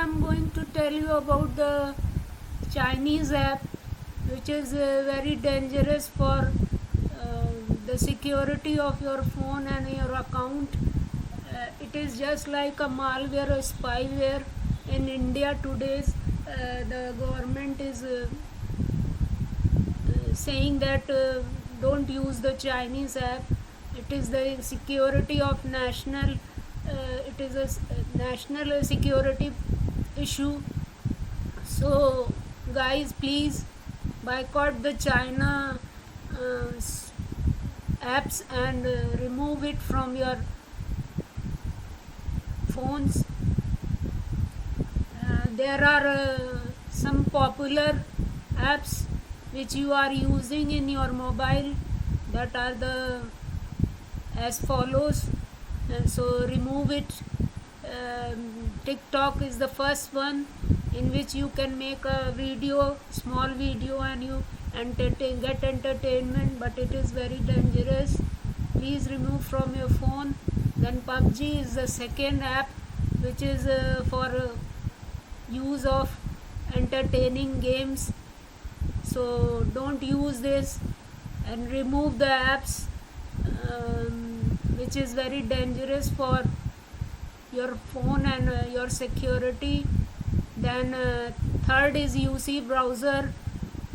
am going to tell you about the Chinese app, which is very dangerous for the security of your phone and your account. It is just like a malware or spyware. In India today, the government is saying that don't use the Chinese app. It is the security of national. It is a national security issue. So, guys, please boycott the China apps and remove it from your phones. There are some popular apps which you are using in your mobile that are the as follows. So remove it. TikTok is the first one in which you can make a video, small video, and you get entertainment, but it is very dangerous. Please remove from your phone. Then PUBG is the second app which is for use of entertaining games. So don't use this and remove the apps which is very dangerous for your phone and your security. Then third is UC browser,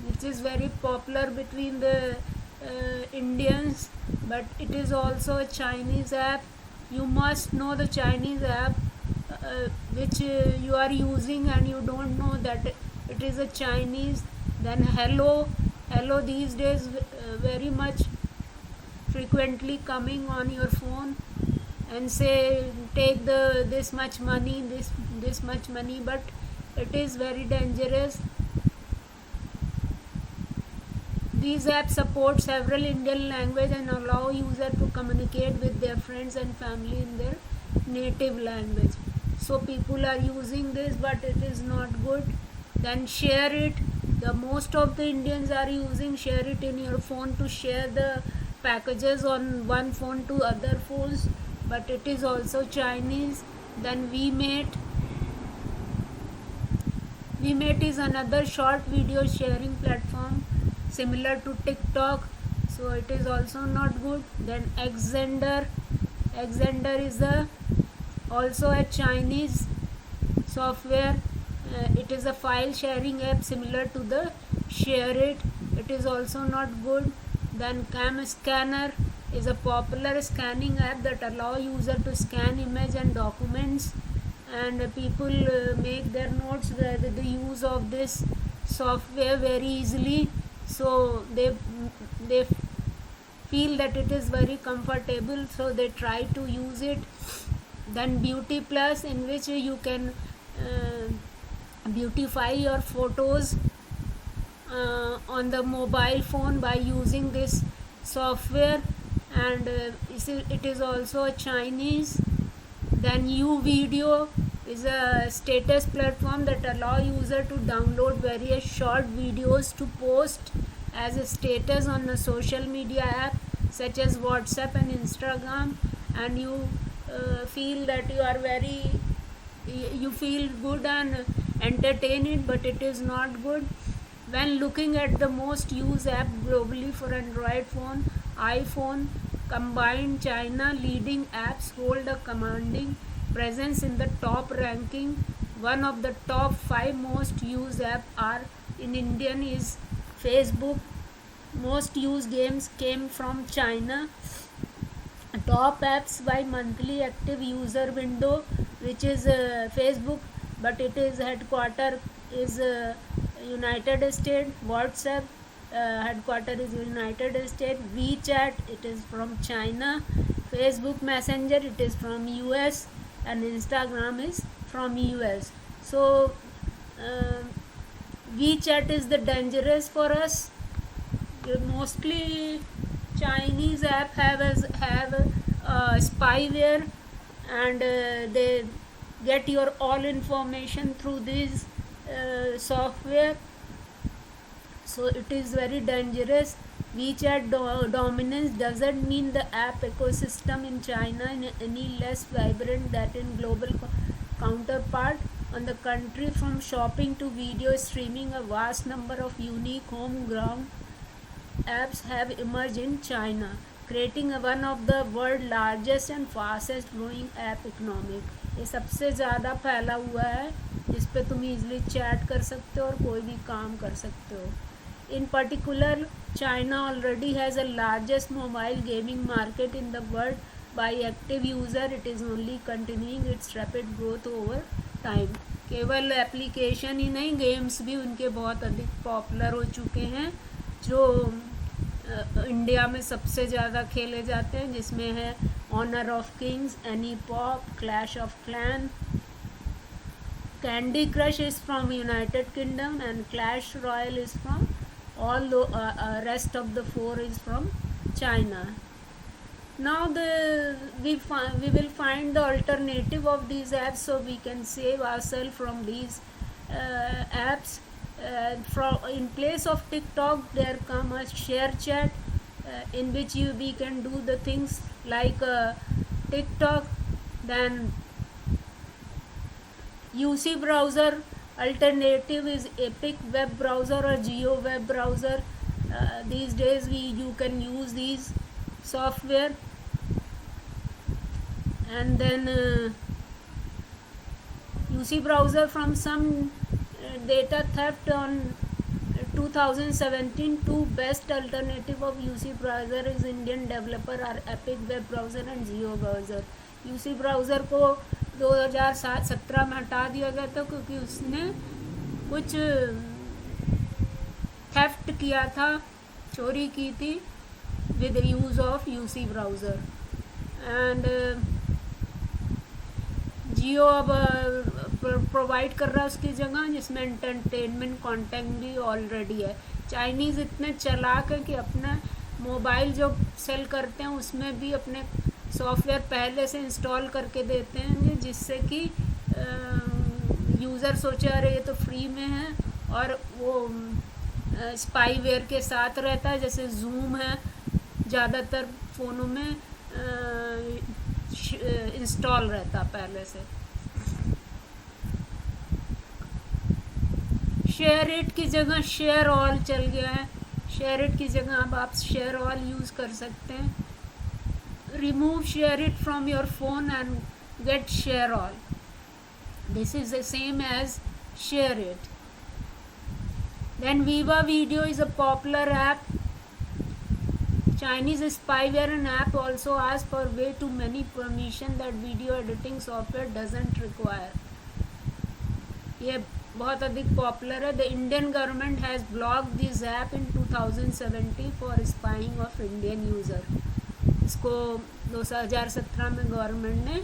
which is very popular between the Indians, but it is also a Chinese app. You must know the Chinese app which you are using, and you don't know that it is a Chinese. Then hello these days very much frequently coming on your phone and say take this much money, this much money, but it is very dangerous. These apps support several Indian languages and allow users to communicate with their friends and family in their native language. So people are using this, but it is not good. Then share it. The most of the Indians are using share it in your phone to share the packages on one phone to other phones, but it is also Chinese. Then VMate is another short video sharing platform similar to TikTok, so it is also not good. Then Xzender is also a Chinese software. It is a file sharing app similar to the ShareIt. It is also not good. Then Cam Scanner is a popular scanning app that allow user to scan image and documents, and people make their notes with the use of this software very easily. So they feel that it is very comfortable, so they try to use it. Then Beauty Plus, in which you can beautify your photos on the mobile phone by using this software, and it is also a Chinese. Then UVideo is a status platform that allow user to download various short videos to post as a status on a social media app such as WhatsApp and Instagram, and you feel that you feel good and entertained, but it is not good. When looking at the most used app globally for Android phone, iPhone combined, China leading apps hold a commanding presence in the top ranking. One of the top 5 most used apps are in Indian is Facebook. Most used games came from China. Top apps by monthly active user window, which is Facebook, but it is headquarter is United States. WhatsApp headquarter is United States. WeChat, it is from China. Facebook Messenger, it is from US, and Instagram is from US. So WeChat is the dangerous for us. Mostly Chinese app have spyware, and they get your all information through this software. So it is very dangerous. WeChat dominance doesn't mean the app ecosystem in China is any less vibrant than in global counterpart. on the country from shopping to video streaming. A vast number of unique homegrown apps have emerged in China, creating one of the world's largest and fastest growing app economic. ये सबसे ज़्यादा फैला हुआ है जिस पे तुम easily chat कर सकते हो और कोई भी काम कर सकते हो. In particular, China already has the largest mobile gaming market in the world. By active user, it is only continuing its rapid growth over time. केवल एप्लीकेशन ही नहीं, गेम्स भी उनके बहुत अधिक पॉपुलर हो चुके हैं जो इंडिया में सबसे ज़्यादा खेले जाते हैं, जिसमें है Honor of Kings, Anipop, Clash of Clan. Candy Crush is from United Kingdom and Clash Royale is from all the rest of the four is from China. Now we will find the alternative of these apps so we can save ourselves from these apps. In place of TikTok, there come a share chat in which we can do the things like TikTok. Then UC browser alternative is Epic web browser or Geo web browser. These days you can use these software. And then UC browser from some data theft on 2017. Two best alternative of UC browser is Indian developer are Epic web browser and Geo browser. UC browser को 2017 में हटा दिया गया था क्योंकि उसने कुछ theft किया था, चोरी की थी with use of UC browser. And Jio अब प्रोवाइड कर रहा है उसकी जगह, जिसमें एंटरटेनमेंट कंटेंट भी ऑलरेडी है. चाइनीज़ इतने चालाक है कि अपना मोबाइल जो सेल करते हैं उसमें भी अपने सॉफ्टवेयर पहले से इंस्टॉल करके देते हैं, जिससे कि यूज़र सोचे अरे ये तो फ्री में है, और वो स्पाईवेयर के साथ रहता है. जैसे जूम है, ज़्यादातर फ़ोनों में इंस्टॉल रहता पहले से. शेयर इट की जगह शेयर ऑल चल गया है. शेयर इट की जगह अब आप शेयर ऑल यूज़ कर सकते हैं. Remove share it from your phone and get share all. This is the same as share it. Then Viva Video is a popular app. Chinese spyware and app also ask for way too many permission that video editing software doesn't require. ये बहुत अधिक popular है. The Indian government has blocked this app in 2017 for spying of Indian user. इसको 2017 में government ने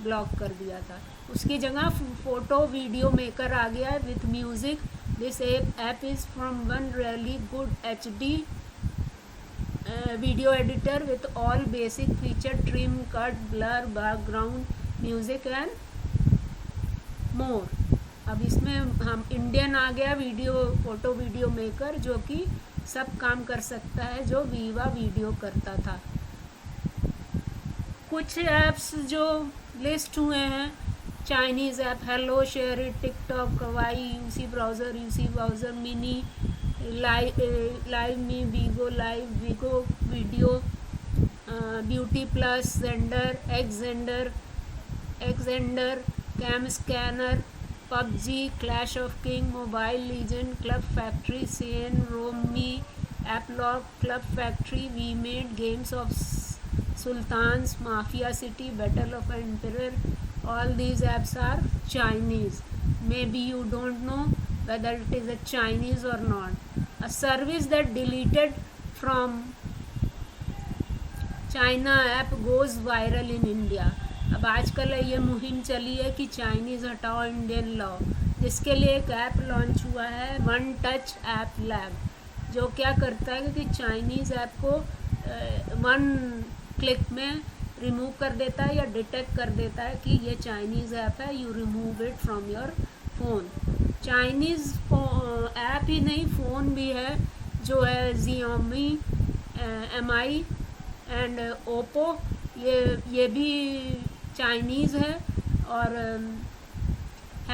block कर दिया था. उसकी जगह फ़ोटो वीडियो मेकर आ गया है with music. This app is from one really good HD video editor with all basic feature, trim, cut, blur, background music and more. अब इसमें हम इंडियन आ गया फ़ोटो वीडियो मेकर, जो कि सब काम कर सकता है जो वीवा वीडियो करता था. कुछ ऐप्स जो लिस्ट हुए हैं, Chinese app Helo, share it, TikTok, Kwai, UC browser mini, live me, Vigo live, Vigo video, beauty plus, Xender, cam scanner, PUBG, clash of king, mobile legend, club factory, Shein, Romwe, AppLock, club factory, VMate, games of Sultans, Mafia City, Battle of Emperor. All these apps are Chinese. Maybe you don't know whether it is a Chinese or not. A service that deleted from China app goes viral in India. अब आजकल ये मुहिम चली है कि Chinese हटाओ, Indian लाओ, जिसके लिए एक ऐप लॉन्च हुआ है, वन टच ऐप लैब, जो क्या करता है कि चाइनीज़ ऐप को वन क्लिक में रिमूव कर देता है या डिटेक्ट कर देता है कि ये चाइनीज़ ऐप है. You remove it from your phone. Chinese app ही नहीं, फ़ोन भी है जो है Xiaomi, MI एंड Oppo. ये भी चाइनीज़ है और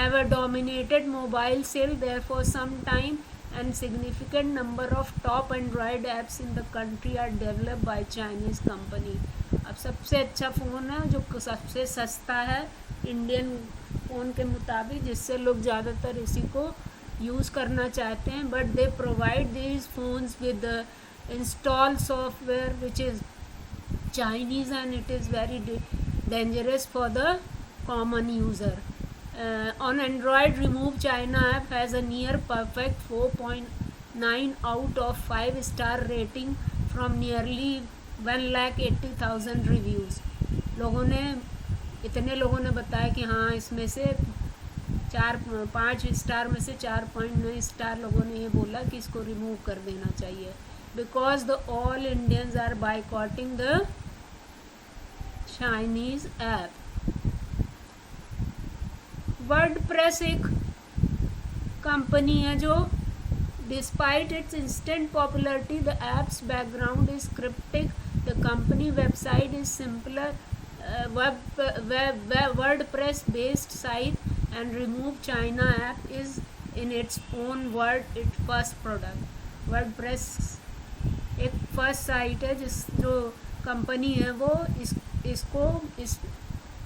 have a dominated mobile sale there for some time, and significant number of top Android apps in the country are developed by Chinese company. अब सबसे अच्छा फ़ोन है जो सबसे सस्ता है इंडियन फ़ोन के मुताबिक, जिससे लोग ज़्यादातर इसी को यूज़ करना चाहते हैं. But they provide these phones with install software which is Chinese, and it is very dangerous for the common user. On Android, Remove China app has a near perfect 4.9 out of 5 star rating from nearly 1,80,000 reviews. इतने लोगों ने बताया कि हाँ इसमें से 4-5 star में से 4.9 स्टार लोगों ने ये बोला कि इसको रिमूव कर देना चाहिए, because the all Indians are boycotting the Chinese app. WordPress एक कंपनी है जो despite its instant popularity the apps background is cryptic. The company website is simpler WordPress based site, and Remove China app is in its own word its first product. WordPress एक first sight है जो company है वो इस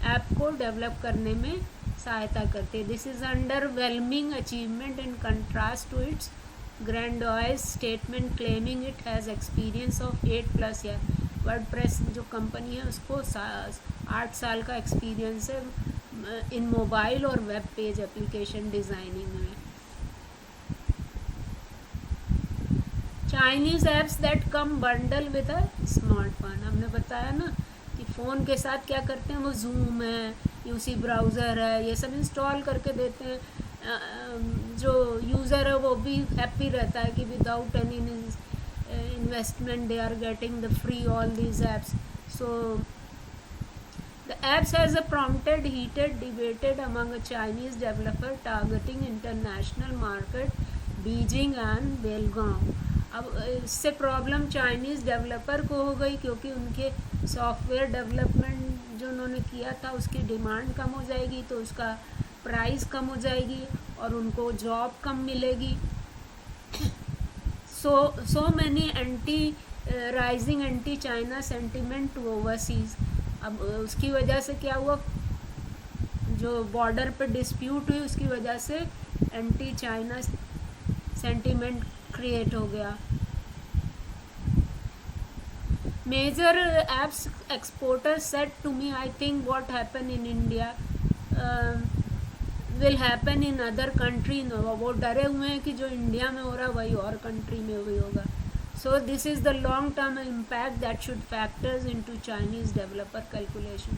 app को develop करने में सहायता करती है. This is underwhelming achievement in contrast to its grandiose statement claiming it has experience of 8+ year. WordPress जो कंपनी है उसको 8 साल का एक्सपीरियंस है इन मोबाइल और वेब पेज एप्लीकेशन डिज़ाइनिंग में. Chinese apps that come bundle with a smartphone. हमने बताया ना कि फ़ोन के साथ क्या करते हैं, वो जूम है, यूसी ब्राउज़र है, ये सब इंस्टॉल करके देते हैं. जो यूज़र है वो भी हैप्पी रहता है कि without any investment they are getting the free all these apps. So the apps has a prompted heated debated among a Chinese developer targeting international market Beijing and Belgaum. अब इससे problem Chinese developer को हो गई क्योंकि उनके software development जो उन्होंने किया था उसकी डिमांड कम हो जाएगी, तो उसका प्राइस कम हो जाएगी और उनको जॉब कम मिलेगी. So many rising anti China sentiment to overseas. अब उसकी वजह से क्या हुआ, जो बॉर्डर पे डिस्प्यूट हुई उसकी वजह से एंटी चाइना सेंटिमेंट क्रिएट हो गया. Major apps exporters said to me, I think what happen in India will happen in other country. वो डरे हुए हैं कि जो इंडिया में हो रहा है वही और कंट्री में भी होगा. So this is the long term impact that should factors into Chinese developer calculation.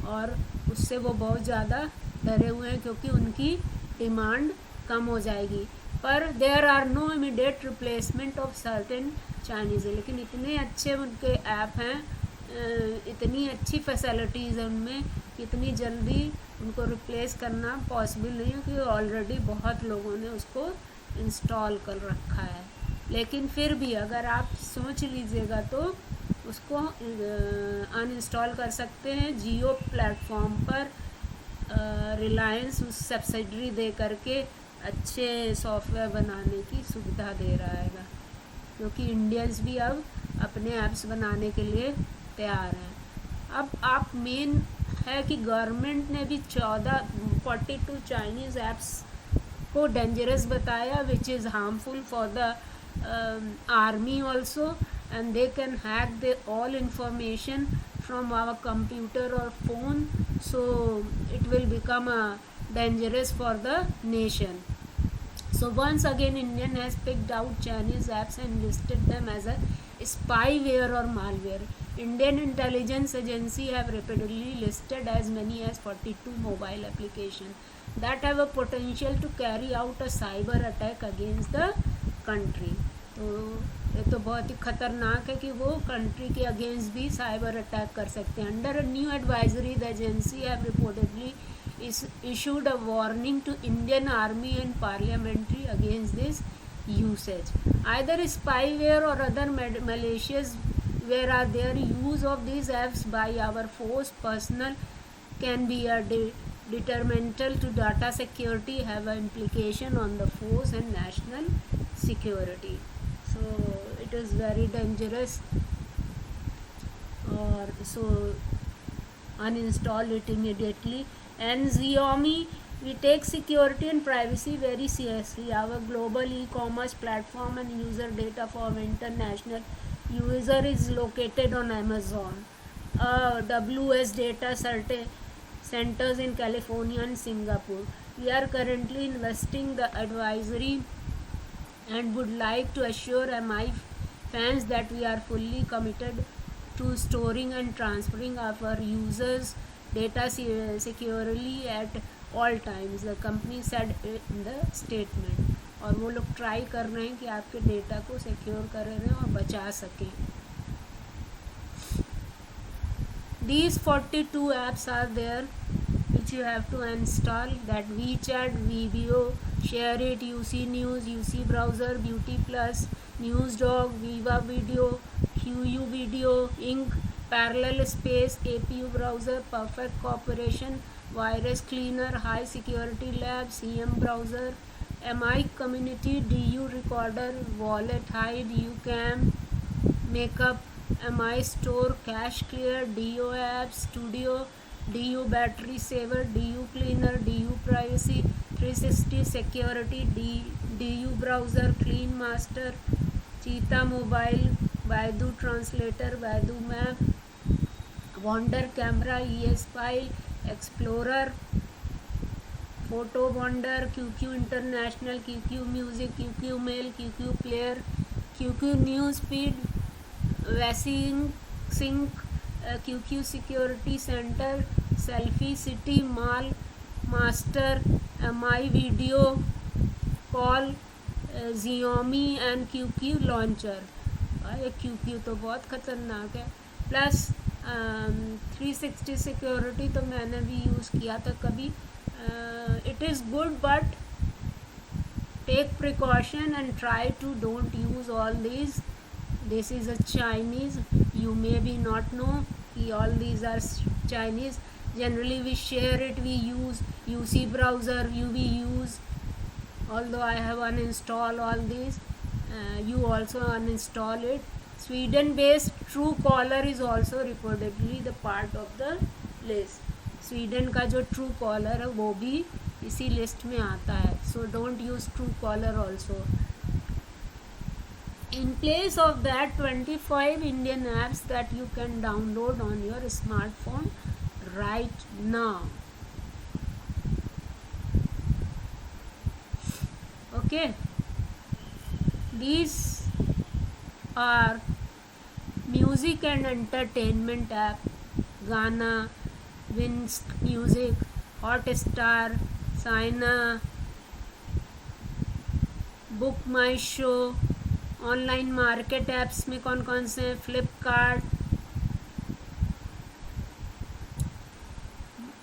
और उससे वो बहुत ज़्यादा डरे हुए हैं क्योंकि उनकी डिमांड कम हो जाएगी. पर there are no immediate replacement of certain Chinese. लेकिन इतने अच्छे उनके ऐप हैं, इतनी अच्छी फैसिलिटीज़ हैं उनमें, इतनी जल्दी उनको रिप्लेस करना पॉसिबल नहीं है क्योंकि ऑलरेडी बहुत लोगों ने उसको इंस्टॉल कर रखा है. लेकिन फिर भी अगर आप सोच लीजिएगा तो उसको अनइंस्टॉल कर सकते हैं. जियो प्लेटफॉर्म पर रिलायंस उस सब्सिडरी दे करके अच्छे सॉफ्टवेयर बनाने की सुविधा दे रहा है, क्योंकि इंडियंस भी अब अपने ऐप्स बनाने के लिए तैयार हैं. अब आप मेन है कि गवर्नमेंट ने भी 42 चाइनीज़ ऐप्स को डेंजरस बताया, which is harmful for the army also, and they can hack the all information from our computer और phone. So it will become dangerous for the nation. So once again Indian has picked out Chinese apps and listed them as a spyware or malware. Indian intelligence agency have repeatedly listed as many as 42 mobile applications that have a potential to carry out a cyber attack against the country. तो ये तो बहुत ही ख़तरनाक है कि वो country के against भी साइबर अटैक कर सकते हैं. Under a new advisory the agency have reportedly issued a warning to Indian Army and parliamentary against this usage. Either spyware or other malicious where are there use of these apps by our force personnel can be a detrimental to data security, have an implication on the force and national security. So it is very dangerous, or so uninstall it immediately. And Xiaomi, we take security and privacy very seriously. Our global e-commerce platform and user data for international user is located on Amazon. WS data centers in California and Singapore. We are currently investing the advisory and would like to assure MI fans that we are fully committed to storing and transferring our users' data securely at all times, the company said in the statement. और वो लोग try कर रहे हैं कि आपके data को secure कर रहे हैं और बचा सकें. These 42 apps are there which you have to install, that WeChat, Vimeo, ShareIt, UC News, UC Browser, Beauty Plus, NewsDog, Viva Video, QU Video, Ink, Parallel Space, APU Browser, Perfect Cooperation, Virus Cleaner, High Security Lab, CM Browser, MI Community, DU Recorder, Wallet Hide, UCam, Makeup, MI Store, Cache Clear, DU Apps, Studio, DU Battery Saver, DU Cleaner, DU Privacy, 360 Security, DU Browser, Clean Master, Cheetah Mobile, Baidu Translator, Baidu Map, Wander Camera, ES File, Explorer, Photo Wander, QQ International, QQ Music, QQ Mail, QQ Player, QQ News Feed, Vasing Sync, QQ Security Center, Selfie City Mall, Master, MI Video Call, Xiaomi and QQ Launcher. ये QQ तो बहुत ख़तरनाक है. Plus 360 security तो मैंने भी use किया था कभी. It is good, but take precaution and try to don't use all these. This is a Chinese. You maybe not know all these are Chinese. Generally we share it, we use UC browser, we use, although I have uninstalled all these, you also uninstall it. Sweden based Truecaller is also reportedly the part of the list. Sweden का जो true collar है वो भी इसी list में आता है. So don't use true collar also. In place of that, 25 Indian apps that you can download on your smartphone right now. Okay, these are music and entertainment app. Gaana, Winsk Music, Hotstar, Sina, Book My Show. Online market apps में कौन कौन से हैं? Flipkart,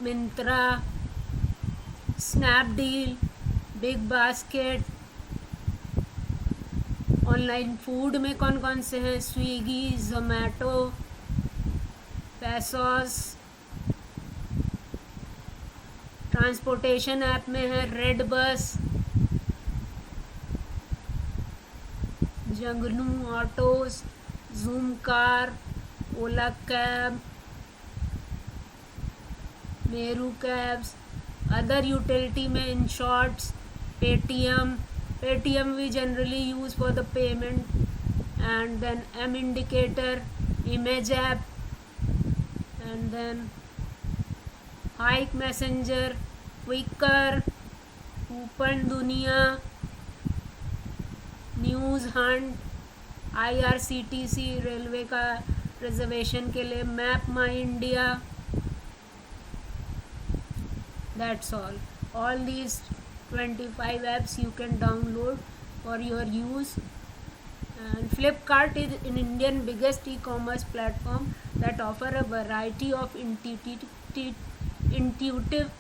Myntra, Snapdeal, big basket. Online food में कौन कौन से हैं? Swiggy, Zomato, Faasos. Transportation app में है red bus, Jugnoo autos, Zoom car, Ola cab, Meru cabs. Other utility में Inshorts, Paytm we generally use for the payment. And then M indicator, image app, and then Hike messenger, Quikr, coupon Dunia, news hunt, IRCTC railway का reservation के लिए, map my India. That's all these 25 apps you can download for your use. And Flipkart is an Indian biggest e-commerce platform that offer a variety of intuitive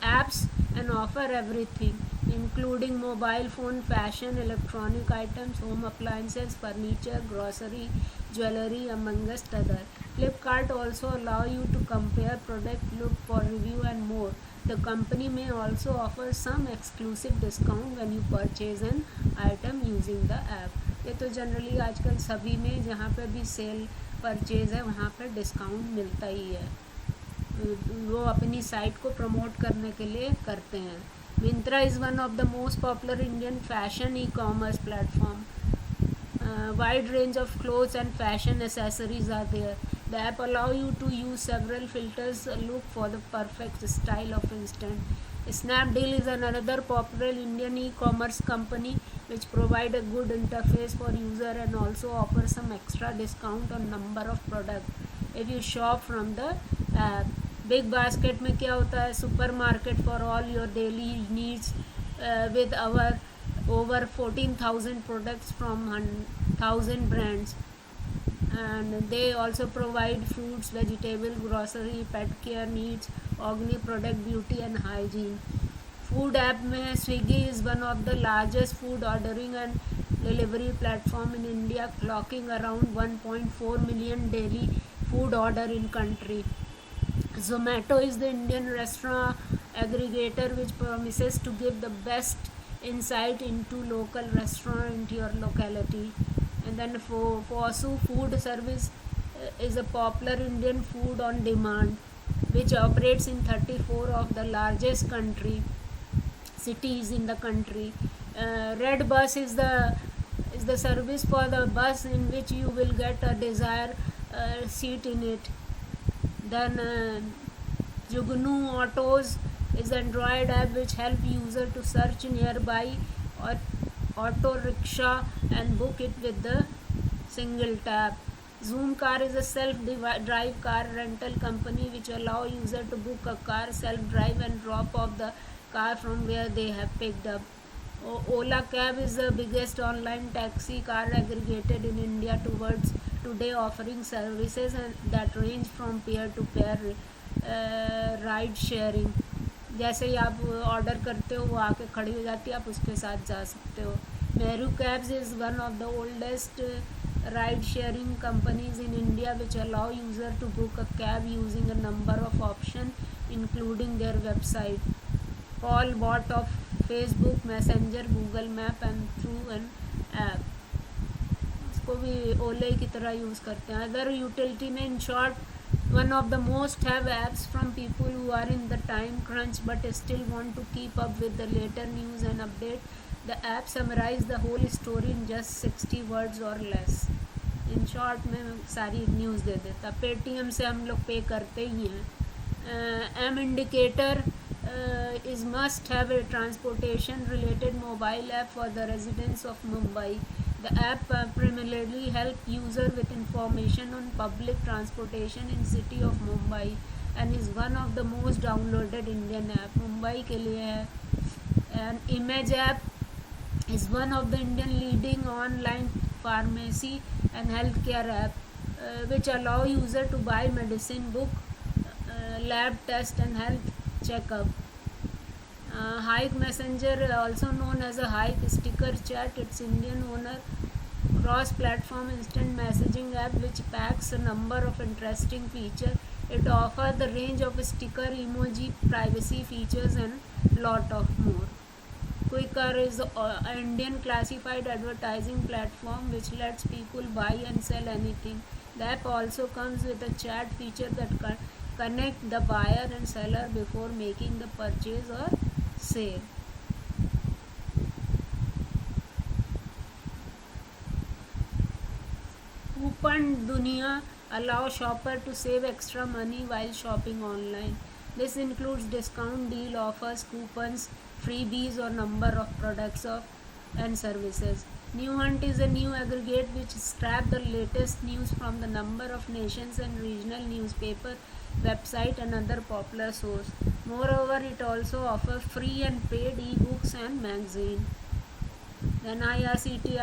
apps and offer everything, including mobile phone, fashion, electronic items, home appliances, furniture, grocery, jewelry, amongst other. Flipkart also allow you to compare product, look for review and more. The company may also offer some exclusive discount when you purchase an item using the app. ये तो generally आजकल सभी में जहाँ पे भी cell purchase है वहाँ पे डिस्काउंट मिलता ही है, वो अपनी साइट को प्रमोट करने के लिए करते हैं. Myntra is one of the most popular Indian fashion e-commerce platform. Wide range of clothes and fashion accessories are there. The app allow you to use several filters, look for the perfect style of instant. Snapdeal is another popular Indian e-commerce company which provide a good interface for user and also offer some extra discount on number of products if you shop from the app. Big basket में क्या होता है, super market for all your daily needs with our over 14,000 products from 1,000 brands, and they also provide fruits, vegetable, grocery, pet care needs, organic product, beauty and hygiene. Food app में Swiggy is one of the largest food ordering and delivery platform in India, clocking around 1.4 million daily food order in country. Zomato is the Indian restaurant aggregator which promises to give the best insight into local restaurant into your locality. And then Fosu Food Service is a popular Indian food on demand which operates in 34 of the largest cities in the country. Red Bus is the service for the bus in which you will get a desired seat in it. Then Jugnu Autos is an Android app which help user to search nearby or auto rickshaw and book it with the single tap. Zoom Car is a self-drive car rental company which allow user to book a car, self-drive and drop off the car from where they have picked up. Ola Cab is the biggest online taxi car aggregated in India today offering services that range from peer to peer ride sharing. जैसे ही आप order करते हो वो आके खड़ी हो जाती है, आप उसके साथ जा सकते हो. Meru cabs is one of the oldest ride sharing companies in India which allow user to book a cab using a number of option including their website. Call bot of Facebook, Messenger, Google map and through an app. इसको भी ओले की तरह use करते हैं. Other utility में in short one of the most have apps from people who are in the time crunch but still want to keep up with the later news and update. The app summarize the whole story in just 60 words or less. In short में सारी news दे देता. Paytm से हम लोग पे करते ही हैं. M Indicator is must have a transportation related mobile app for the residents of Mumbai. The app primarily help user with information on public transportation in city of Mumbai and is one of the most downloaded Indian app. Mumbai के लिए है. And Image app is one of the Indian leading online pharmacy and healthcare app which allow user to buy medicine, book lab test and health checkup. Hike Messenger, also known as a Hike Sticker Chat, its Indian owner cross-platform instant messaging app which packs a number of interesting features. It offers the range of sticker, emoji, privacy features and lot of more. Quikr is an Indian classified advertising platform which lets people buy and sell anything. The app also comes with a chat feature that connect the buyer and seller before making the purchase or sale. Coupon Dunia allow shopper to save extra money while shopping online. This includes discount deal offers, coupons, freebies or number of products and services. New Hunt is a new aggregate which scraps the latest news from the number of nations and regional newspaper, website and other popular source. Moreover, it also offers free and paid e-books and magazine. Then IRCTC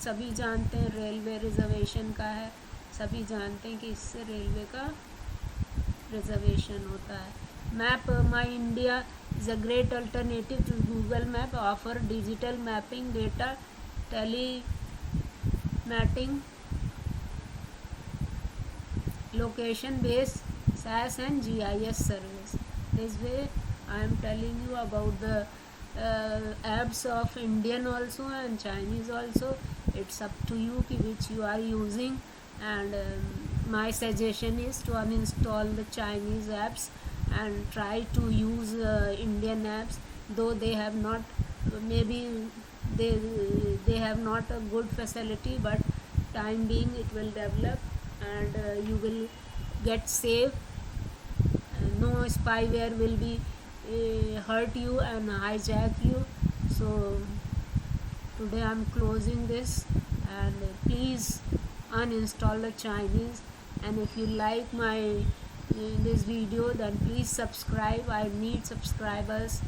सभी जानते हैं railway reservation का है. सभी जानते हैं कि इससे रेलवे का रिजर्वेशन होता है. Map my India is a great alternative to Google Map, offer digital mapping, data, telemapping, location based SaaS and GIS service. This way I am telling you about the apps of Indian also and Chinese also. It's up to you which you are using, and my suggestion is to uninstall the Chinese apps and try to use Indian apps, though they have not, maybe they they have not a good facility, but time being it will develop, and you will get safe. No spyware will be hurt you and hijack you. So today I'm closing this, and please uninstall the Chinese. And if you like my this video, then please subscribe. I need subscribers.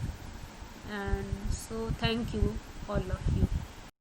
And so thank you all of you.